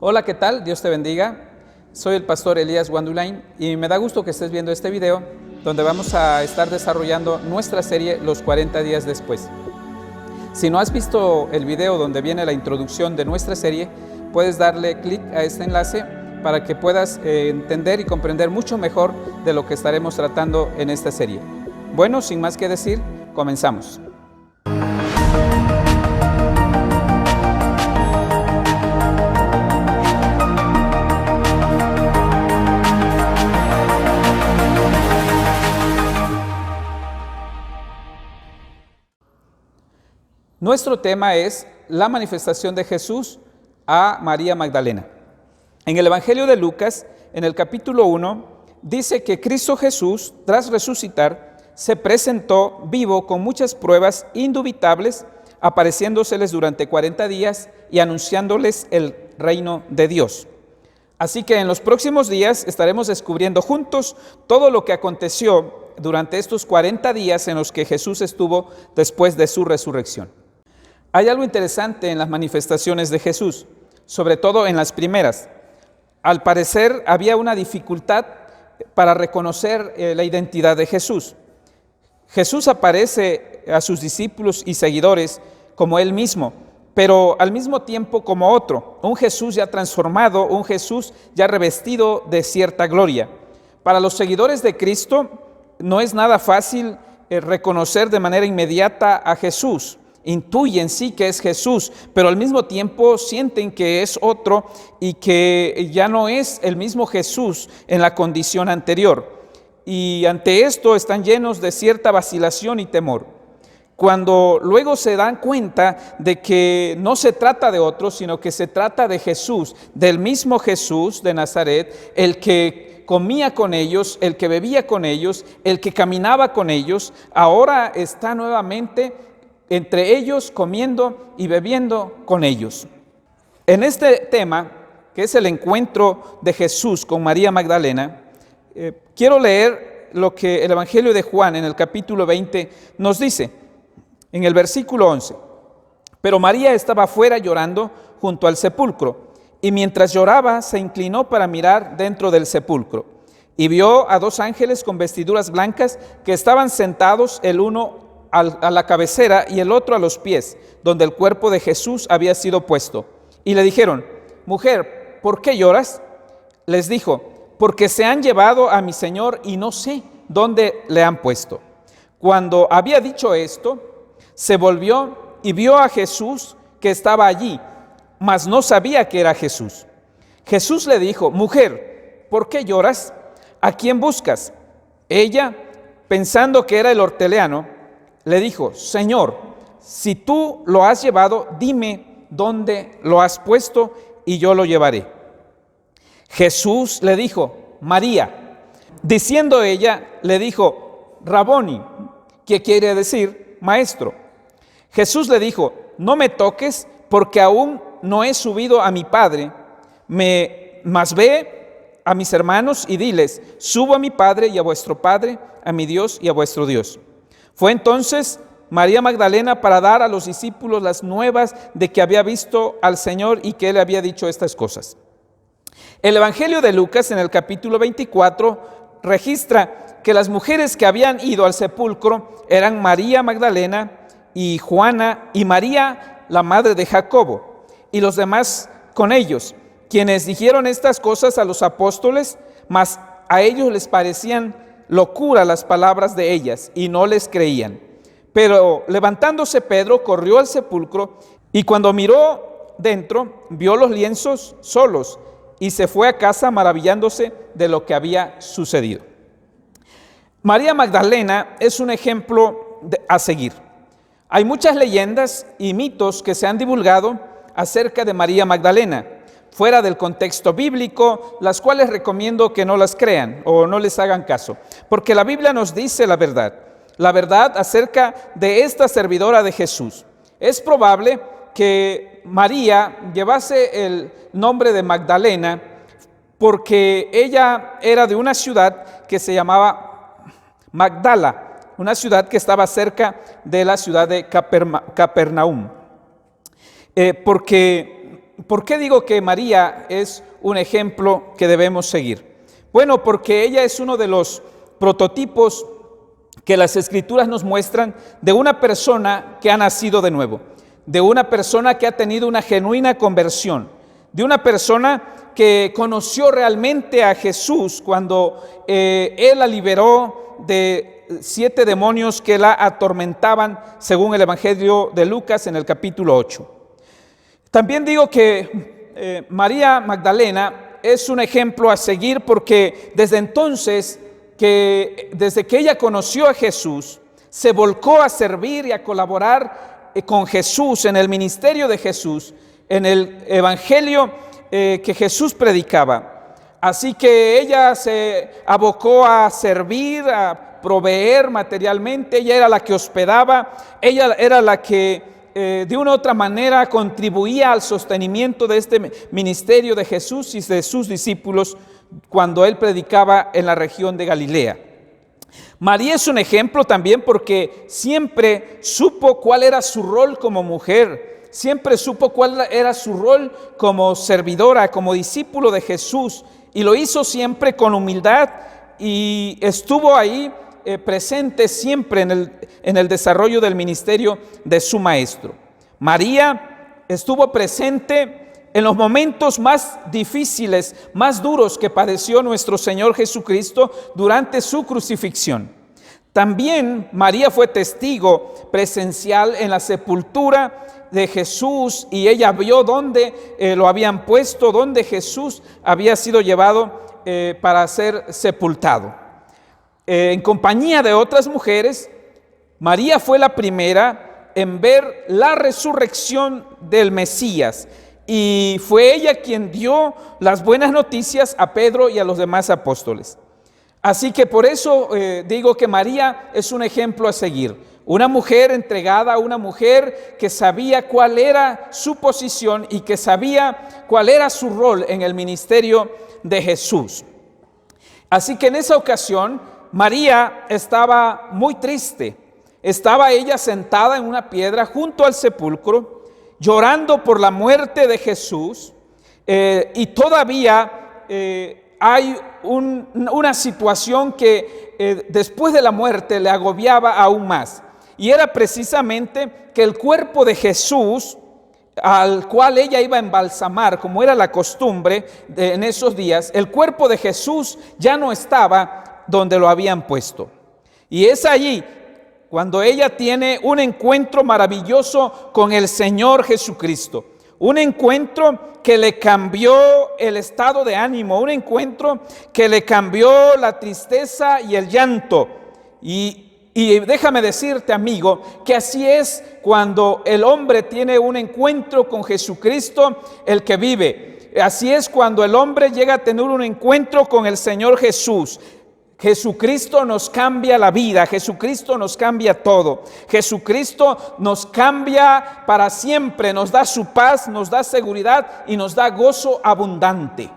Hola, ¿qué tal? Dios te bendiga. Soy el pastor Elías Guandulain y me da gusto que estés viendo este video donde vamos a estar desarrollando nuestra serie Los 40 días después. Si no has visto el video donde viene la introducción de nuestra serie, puedes darle clic a este enlace para que puedas entender y comprender mucho mejor de lo que estaremos tratando en esta serie. Bueno, sin más que decir, comenzamos. Nuestro tema es la manifestación de Jesús a María Magdalena. En el Evangelio de Lucas, en el capítulo 1, dice que Cristo Jesús, tras resucitar, se presentó vivo con muchas pruebas indubitables, apareciéndoseles durante 40 días y anunciándoles el reino de Dios. Así que en los próximos días estaremos descubriendo juntos todo lo que aconteció durante estos 40 días en los que Jesús estuvo después de su resurrección. Hay algo interesante en las manifestaciones de Jesús, sobre todo en las primeras. Al parecer había una dificultad para reconocer la identidad de Jesús. Jesús aparece a sus discípulos y seguidores como Él mismo, pero al mismo tiempo como otro, un Jesús ya transformado, un Jesús ya revestido de cierta gloria. Para los seguidores de Cristo no es nada fácil reconocer de manera inmediata a Jesús. Intuyen sí que es Jesús, pero al mismo tiempo sienten que es otro y que ya no es el mismo Jesús en la condición anterior. Y ante esto están llenos de cierta vacilación y temor. Cuando luego se dan cuenta de que no se trata de otro, sino que se trata de Jesús, del mismo Jesús de Nazaret, el que comía con ellos, el que bebía con ellos, el que caminaba con ellos, ahora está nuevamente entre ellos, comiendo y bebiendo con ellos. En este tema, que es el encuentro de Jesús con María Magdalena, quiero leer lo que el Evangelio de Juan en el capítulo 20 nos dice, en el versículo 11. Pero María estaba afuera llorando junto al sepulcro, y mientras lloraba se inclinó para mirar dentro del sepulcro, y vio a dos ángeles con vestiduras blancas que estaban sentados, el uno a la cabecera y el otro a los pies, donde el cuerpo de Jesús había sido puesto. Y le dijeron: Mujer, ¿por qué lloras? Les dijo: Porque se han llevado a mi Señor y no sé dónde le han puesto. Cuando había dicho esto, se volvió y vio a Jesús que estaba allí, mas no sabía que era Jesús. Jesús le dijo: Mujer, ¿por qué lloras? ¿A quién buscas? Ella, pensando que era el hortelano, le dijo: Señor, si tú lo has llevado, dime dónde lo has puesto y yo lo llevaré. Jesús le dijo: María. Diciendo ella, le dijo: Raboni, que quiere decir maestro. Jesús le dijo: No me toques, porque aún no he subido a mi Padre, mas ve a mis hermanos y diles: Subo a mi Padre y a vuestro Padre, a mi Dios y a vuestro Dios. Fue entonces María Magdalena para dar a los discípulos las nuevas de que había visto al Señor y que Él había dicho estas cosas. El Evangelio de Lucas, en el capítulo 24, registra que las mujeres que habían ido al sepulcro eran María Magdalena y Juana y María, la madre de Jacobo, y los demás con ellos, quienes dijeron estas cosas a los apóstoles, mas a ellos les parecían locura las palabras de ellas y no les creían. Pero levantándose Pedro corrió al sepulcro y cuando miró dentro vio los lienzos solos y se fue a casa maravillándose de lo que había sucedido. María Magdalena es un ejemplo a seguir. Hay muchas leyendas y mitos que se han divulgado acerca de María Magdalena, fuera del contexto bíblico, las cuales recomiendo que no las crean o no les hagan caso, porque la Biblia nos dice la verdad acerca de esta servidora de Jesús. Es probable que María llevase el nombre de Magdalena porque ella era de una ciudad que se llamaba Magdala, una ciudad que estaba cerca de la ciudad de Capernaum, porque ¿por qué digo que María es un ejemplo que debemos seguir? Bueno, porque ella es uno de los prototipos que las Escrituras nos muestran de una persona que ha nacido de nuevo, de una persona que ha tenido una genuina conversión, de una persona que conoció realmente a Jesús cuando Él la liberó de 7 demonios que la atormentaban, según el Evangelio de Lucas en el capítulo 8. También digo que María Magdalena es un ejemplo a seguir porque desde entonces, desde que ella conoció a Jesús, se volcó a servir y a colaborar con Jesús en el ministerio de Jesús, en el evangelio que Jesús predicaba. Así que ella se abocó a servir, a proveer materialmente. Ella era la que hospedaba, ella era la que de una u otra manera contribuía al sostenimiento de este ministerio de Jesús y de sus discípulos cuando él predicaba en la región de Galilea. María es un ejemplo también porque siempre supo cuál era su rol como mujer, siempre supo cuál era su rol como servidora, como discípulo de Jesús, y lo hizo siempre con humildad y estuvo ahí presente siempre en el desarrollo del ministerio de su maestro. María estuvo presente en los momentos más difíciles, más duros que padeció nuestro Señor Jesucristo durante su crucifixión. También María fue testigo presencial en la sepultura de Jesús y ella vio dónde lo habían puesto, dónde Jesús había sido llevado para ser sepultado. En compañía de otras mujeres, María fue la primera en ver la resurrección del Mesías. Y fue ella quien dio las buenas noticias a Pedro y a los demás apóstoles. Así que por eso digo que María es un ejemplo a seguir. Una mujer entregada, una mujer que sabía cuál era su posición y que sabía cuál era su rol en el ministerio de Jesús. Así que en esa ocasión María estaba muy triste. Estaba ella sentada en una piedra junto al sepulcro, llorando por la muerte de Jesús, y todavía hay una situación que después de la muerte le agobiaba aún más, y era precisamente que el cuerpo de Jesús, al cual ella iba a embalsamar, como era la costumbre en esos días, el cuerpo de Jesús ya no estaba donde lo habían puesto, y es allí cuando ella tiene un encuentro maravilloso con el Señor Jesucristo, un encuentro que le cambió el estado de ánimo, un encuentro que le cambió la tristeza y el llanto. Y déjame decirte, amigo, que así es cuando el hombre tiene un encuentro con Jesucristo, el que vive. Así es cuando el hombre llega a tener un encuentro con el Señor Jesús. Jesucristo nos cambia la vida, Jesucristo nos cambia todo, Jesucristo nos cambia para siempre, nos da su paz, nos da seguridad y nos da gozo abundante.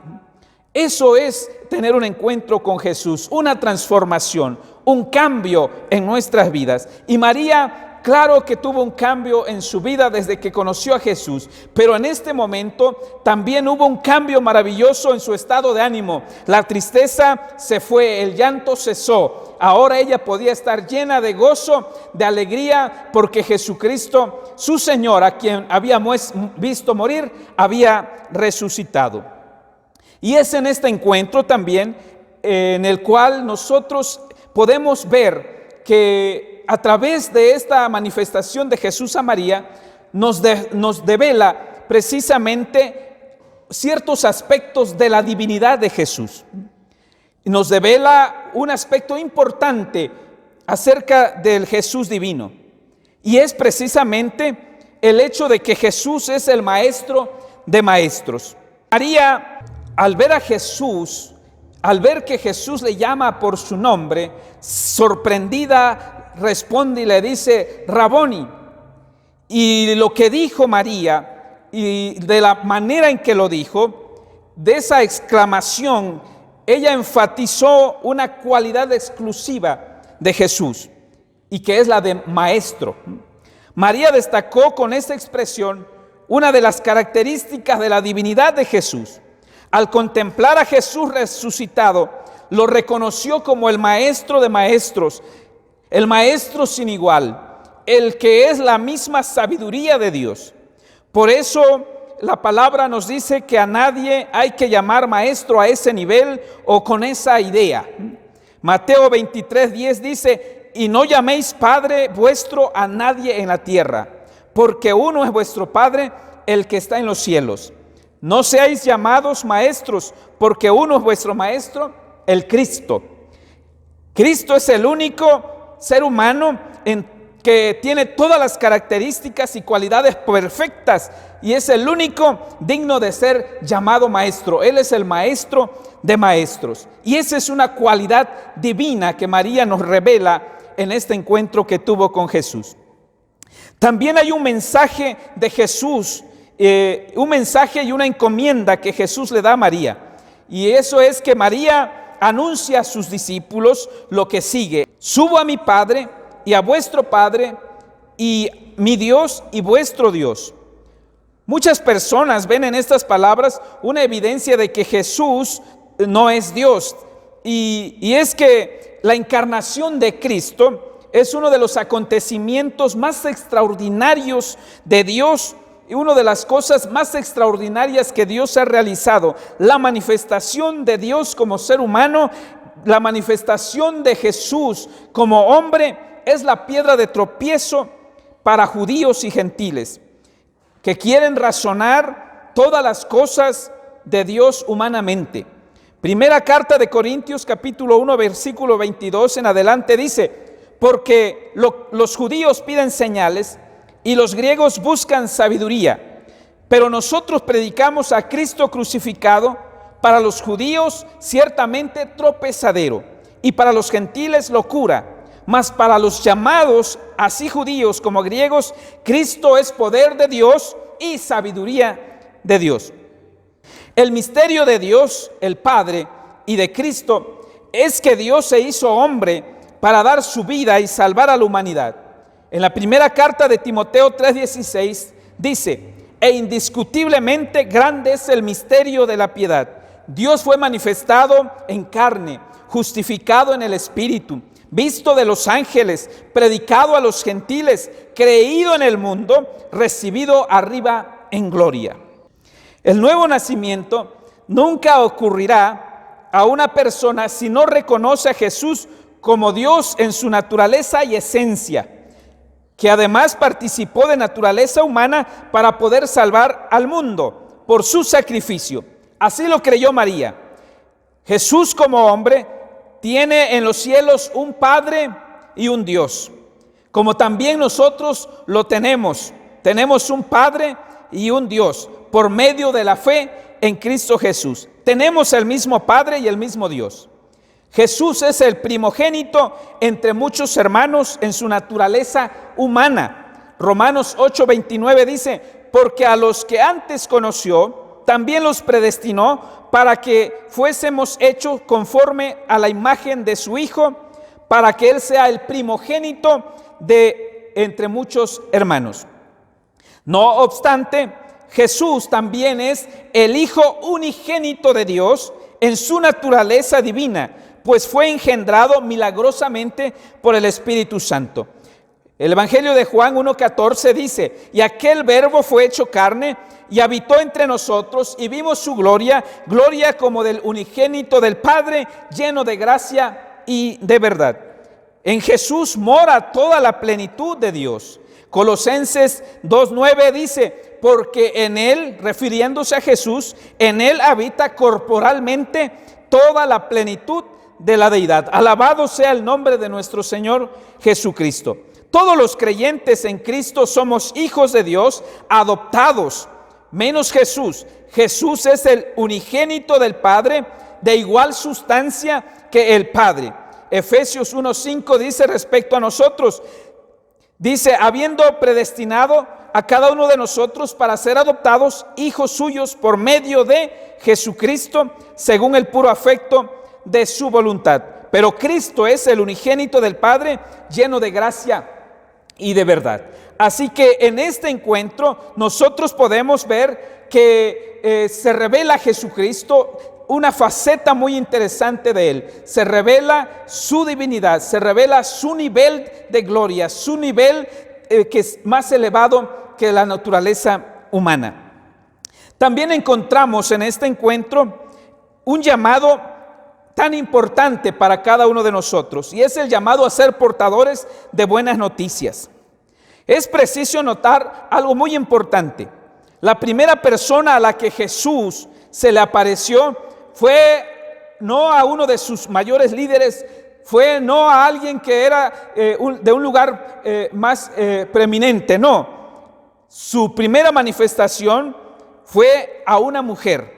Eso es tener un encuentro con Jesús, una transformación, un cambio en nuestras vidas. Y María, claro que tuvo un cambio en su vida desde que conoció a Jesús, pero en este momento también hubo un cambio maravilloso en su estado de ánimo. La tristeza se fue, el llanto cesó. Ahora ella podía estar llena de gozo, de alegría, porque Jesucristo, su Señor, a quien habíamos visto morir, había resucitado. Y es en este encuentro también en el cual nosotros podemos ver que a través de esta manifestación de Jesús a María nos devela precisamente ciertos aspectos de la divinidad de Jesús. Nos devela un aspecto importante acerca del Jesús divino, y es precisamente el hecho de que Jesús es el maestro de maestros. María, al ver a Jesús, al ver que Jesús le llama por su nombre, sorprendida, responde y le dice: Raboni. Y lo que dijo María, y de la manera en que lo dijo, de esa exclamación, ella enfatizó una cualidad exclusiva de Jesús, y que es la de maestro. María destacó con esta expresión una de las características de la divinidad de Jesús. Al contemplar a Jesús resucitado, lo reconoció como el maestro de maestros, el maestro sin igual, el que es la misma sabiduría de Dios. Por eso la palabra nos dice que a nadie hay que llamar maestro a ese nivel o con esa idea. Mateo 23:10 dice: y no llaméis Padre vuestro a nadie en la tierra, porque uno es vuestro Padre, el que está en los cielos. No seáis llamados maestros, porque uno es vuestro Maestro, el Cristo. Cristo es el único ser humano que tiene todas las características y cualidades perfectas, y es el único digno de ser llamado maestro. Él es el maestro de maestros, y esa es una cualidad divina que María nos revela en este encuentro que tuvo con Jesús. También hay un mensaje de Jesús, un mensaje y una encomienda que Jesús le da a María, y eso es que María anuncia a sus discípulos lo que sigue: subo a mi Padre y a vuestro Padre, y mi Dios y vuestro Dios. Muchas personas ven en estas palabras una evidencia de que Jesús no es Dios, y es que la encarnación de Cristo es uno de los acontecimientos más extraordinarios de Dios, y una de las cosas más extraordinarias que Dios ha realizado. La manifestación de Dios como ser humano, la manifestación de Jesús como hombre, es la piedra de tropiezo para judíos y gentiles que quieren razonar todas las cosas de Dios humanamente. Primera carta de Corintios capítulo 1 versículo 22 en adelante dice: porque los judíos piden señales y los griegos buscan sabiduría, pero nosotros predicamos a Cristo crucificado, para los judíos ciertamente tropezadero, y para los gentiles locura, mas para los llamados, así judíos como griegos, Cristo es poder de Dios y sabiduría de Dios. El misterio de Dios, el Padre, y de Cristo es que Dios se hizo hombre para dar su vida y salvar a la humanidad. En la primera carta de Timoteo 3:16 dice: e indiscutiblemente grande es el misterio de la piedad. Dios fue manifestado en carne, justificado en el Espíritu, visto de los ángeles, predicado a los gentiles, creído en el mundo, recibido arriba en gloria. El nuevo nacimiento nunca ocurrirá a una persona si no reconoce a Jesús como Dios en su naturaleza y esencia, que además participó de naturaleza humana para poder salvar al mundo por su sacrificio. Así lo creyó María. Jesús como hombre tiene en los cielos un Padre y un Dios, como también nosotros lo tenemos. Tenemos un Padre y un Dios por medio de la fe en Cristo Jesús. Tenemos el mismo Padre y el mismo Dios. Jesús es el primogénito entre muchos hermanos en su naturaleza humana. Romanos 8:29 dice: porque a los que antes conoció, también los predestinó para que fuésemos hechos conforme a la imagen de su Hijo, para que Él sea el primogénito de entre muchos hermanos. No obstante, Jesús también es el Hijo unigénito de Dios en su naturaleza divina, pues fue engendrado milagrosamente por el Espíritu Santo. El Evangelio de Juan 1:14 dice: y aquel verbo fue hecho carne y habitó entre nosotros, y vimos su gloria, gloria como del unigénito del Padre, lleno de gracia y de verdad. En Jesús mora toda la plenitud de Dios. Colosenses 2:9 dice: porque en Él, refiriéndose a Jesús, en Él habita corporalmente toda la plenitud de la deidad. Alabado sea el nombre de nuestro Señor Jesucristo. Todos los creyentes en Cristo somos hijos de Dios, adoptados, menos Jesús. Jesús es el unigénito del Padre, de igual sustancia que el Padre. Efesios 1:5 dice respecto a nosotros, dice: habiendo predestinado a cada uno de nosotros para ser adoptados hijos suyos por medio de Jesucristo, según el puro afecto de su voluntad. Pero Cristo es el unigénito del Padre, lleno de gracia y de verdad. Así que en este encuentro nosotros podemos ver que se revela Jesucristo, una faceta muy interesante de Él. Se revela su divinidad, se revela su nivel de gloria, su nivel que es más elevado que la naturaleza humana. También encontramos en este encuentro un llamado tan importante para cada uno de nosotros, y es el llamado a ser portadores de buenas noticias. Es preciso notar algo muy importante. La primera persona a la que Jesús se le apareció fue no a uno de sus mayores líderes, fue no a alguien que era de un lugar más preeminente, no. Su primera manifestación fue a una mujer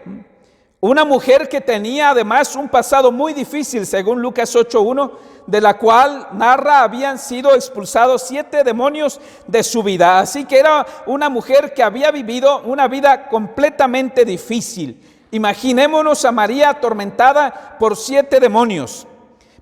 que tenía además un pasado muy difícil, según Lucas 8:1, de la cual narra habían sido expulsados 7 demonios de su vida. Así que era una mujer que había vivido una vida completamente difícil. Imaginémonos a María atormentada por 7 demonios.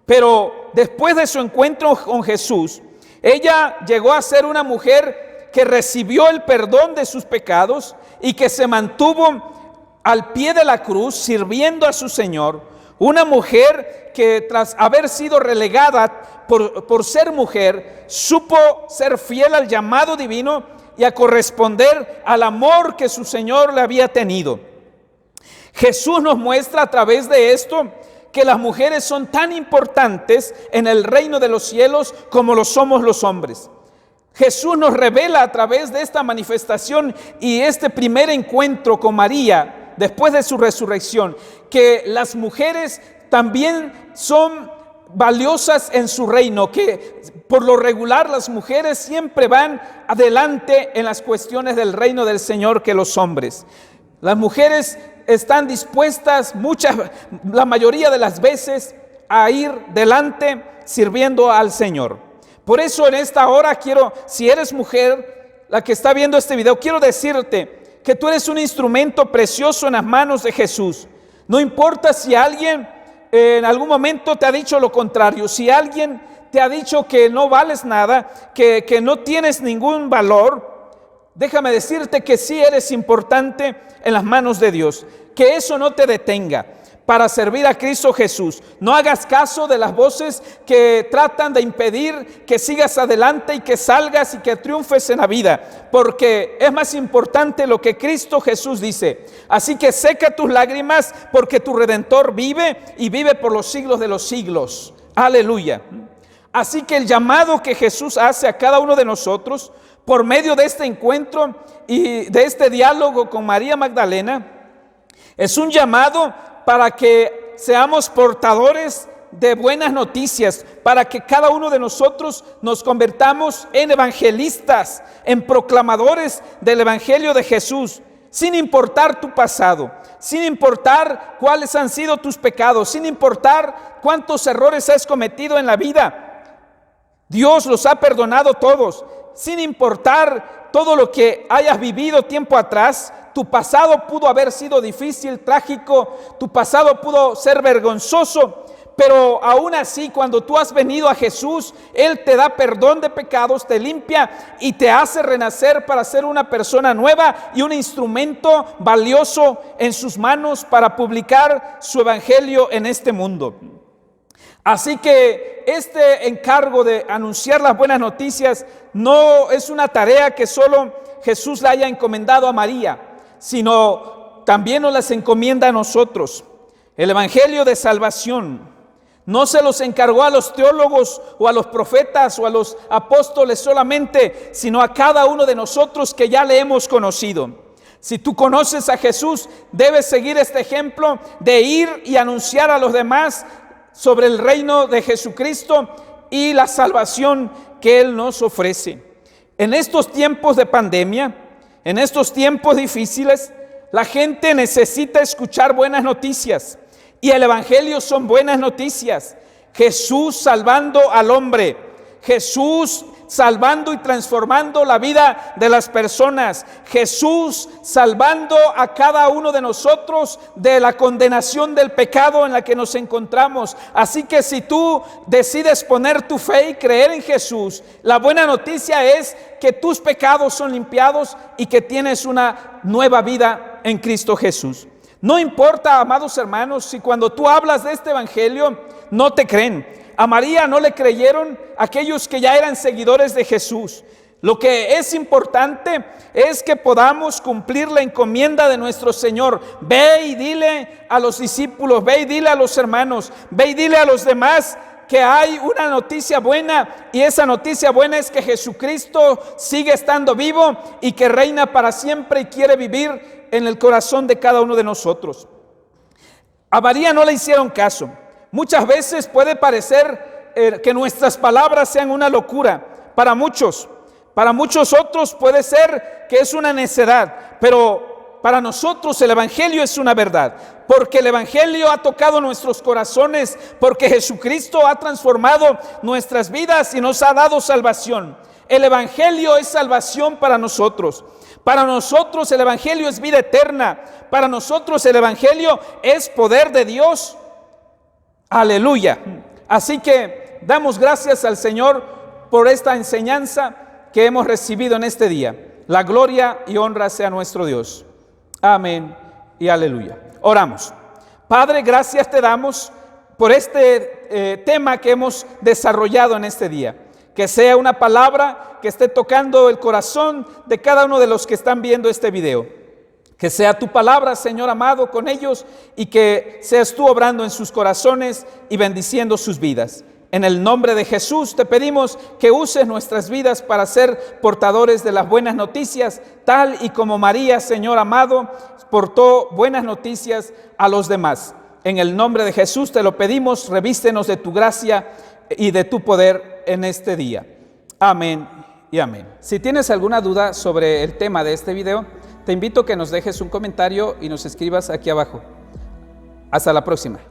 Pero después de su encuentro con Jesús, ella llegó a ser una mujer que recibió el perdón de sus pecados y que se mantuvo al pie de la cruz sirviendo a su Señor. Una mujer que tras haber sido relegada por ser mujer, supo ser fiel al llamado divino y a corresponder al amor que su Señor le había tenido. Jesús nos muestra a través de esto que las mujeres son tan importantes en el reino de los cielos como lo somos los hombres. Jesús nos revela a través de esta manifestación y este primer encuentro con María después de su resurrección, que las mujeres también son valiosas en su reino, que por lo regular las mujeres siempre van adelante en las cuestiones del reino del Señor que los hombres. Las mujeres están dispuestas la mayoría de las veces a ir delante sirviendo al Señor. Por eso en esta hora si eres mujer, la que está viendo este video, quiero decirte que tú eres un instrumento precioso en las manos de Jesús. No importa si alguien en algún momento te ha dicho lo contrario, si alguien te ha dicho que no vales nada, que no tienes ningún valor, déjame decirte que sí eres importante en las manos de Dios. Que eso no te detenga para servir a Cristo Jesús. No hagas caso de las voces que tratan de impedir que sigas adelante y que salgas y que triunfes en la vida, porque es más importante lo que Cristo Jesús dice. Así que seca tus lágrimas, porque tu Redentor vive y vive por los siglos de los siglos. Aleluya. Así que el llamado que Jesús hace a cada uno de nosotros por medio de este encuentro y de este diálogo con María Magdalena es un llamado para que seamos portadores de buenas noticias, para que cada uno de nosotros nos convertamos en evangelistas, en proclamadores del Evangelio de Jesús, sin importar tu pasado, sin importar cuáles han sido tus pecados, sin importar cuántos errores has cometido en la vida. Dios los ha perdonado todos, sin importar todo lo que hayas vivido tiempo atrás. Tu pasado pudo haber sido difícil, trágico, tu pasado pudo ser vergonzoso, pero aún así cuando tú has venido a Jesús, Él te da perdón de pecados, te limpia y te hace renacer para ser una persona nueva y un instrumento valioso en sus manos para publicar su evangelio en este mundo. Así que este encargo de anunciar las buenas noticias no es una tarea que solo Jesús le haya encomendado a María, sino también nos las encomienda a nosotros. El evangelio de salvación no se los encargó a los teólogos o a los profetas o a los apóstoles solamente, sino a cada uno de nosotros que ya le hemos conocido. Si tú conoces a Jesús, debes seguir este ejemplo de ir y anunciar a los demás sobre el reino de Jesucristo y la salvación que Él nos ofrece. En estos tiempos de pandemia, en estos tiempos difíciles, la gente necesita escuchar buenas noticias, y el evangelio son buenas noticias. Jesús salvando al hombre, Jesús salvando y transformando la vida de las personas. Jesús salvando a cada uno de nosotros de la condenación del pecado en la que nos encontramos. Así que si tú decides poner tu fe y creer en Jesús, la buena noticia es que tus pecados son limpiados y que tienes una nueva vida en Cristo Jesús. No importa, amados hermanos, si cuando tú hablas de este evangelio no te creen. A María no le creyeron aquellos que ya eran seguidores de Jesús. Lo que es importante es que podamos cumplir la encomienda de nuestro Señor. Ve y dile a los discípulos, ve y dile a los hermanos, ve y dile a los demás que hay una noticia buena, y esa noticia buena es que Jesucristo sigue estando vivo y que reina para siempre y quiere vivir en el corazón de cada uno de nosotros. A María no le hicieron caso. Muchas veces puede parecer que nuestras palabras sean una locura para muchos. Para muchos otros puede ser que es una necedad, pero para nosotros el evangelio es una verdad, porque el evangelio ha tocado nuestros corazones, porque Jesucristo ha transformado nuestras vidas y nos ha dado salvación. El evangelio es salvación para nosotros. Para nosotros el evangelio es vida eterna. Para nosotros el evangelio es poder de Dios. Aleluya. Así que damos gracias al Señor por esta enseñanza que hemos recibido en este día. La gloria y honra sea nuestro Dios. Amén y aleluya. Oramos. Padre, gracias te damos por este tema que hemos desarrollado en este día. Que sea una palabra que esté tocando el corazón de cada uno de los que están viendo este video. Que sea tu palabra, Señor amado, con ellos, y que seas tú obrando en sus corazones y bendiciendo sus vidas. En el nombre de Jesús te pedimos que uses nuestras vidas para ser portadores de las buenas noticias, tal y como María, Señor amado, portó buenas noticias a los demás. En el nombre de Jesús te lo pedimos, revístenos de tu gracia y de tu poder en este día. Amén y amén. Si tienes alguna duda sobre el tema de este video, te invito a que nos dejes un comentario y nos escribas aquí abajo. Hasta la próxima.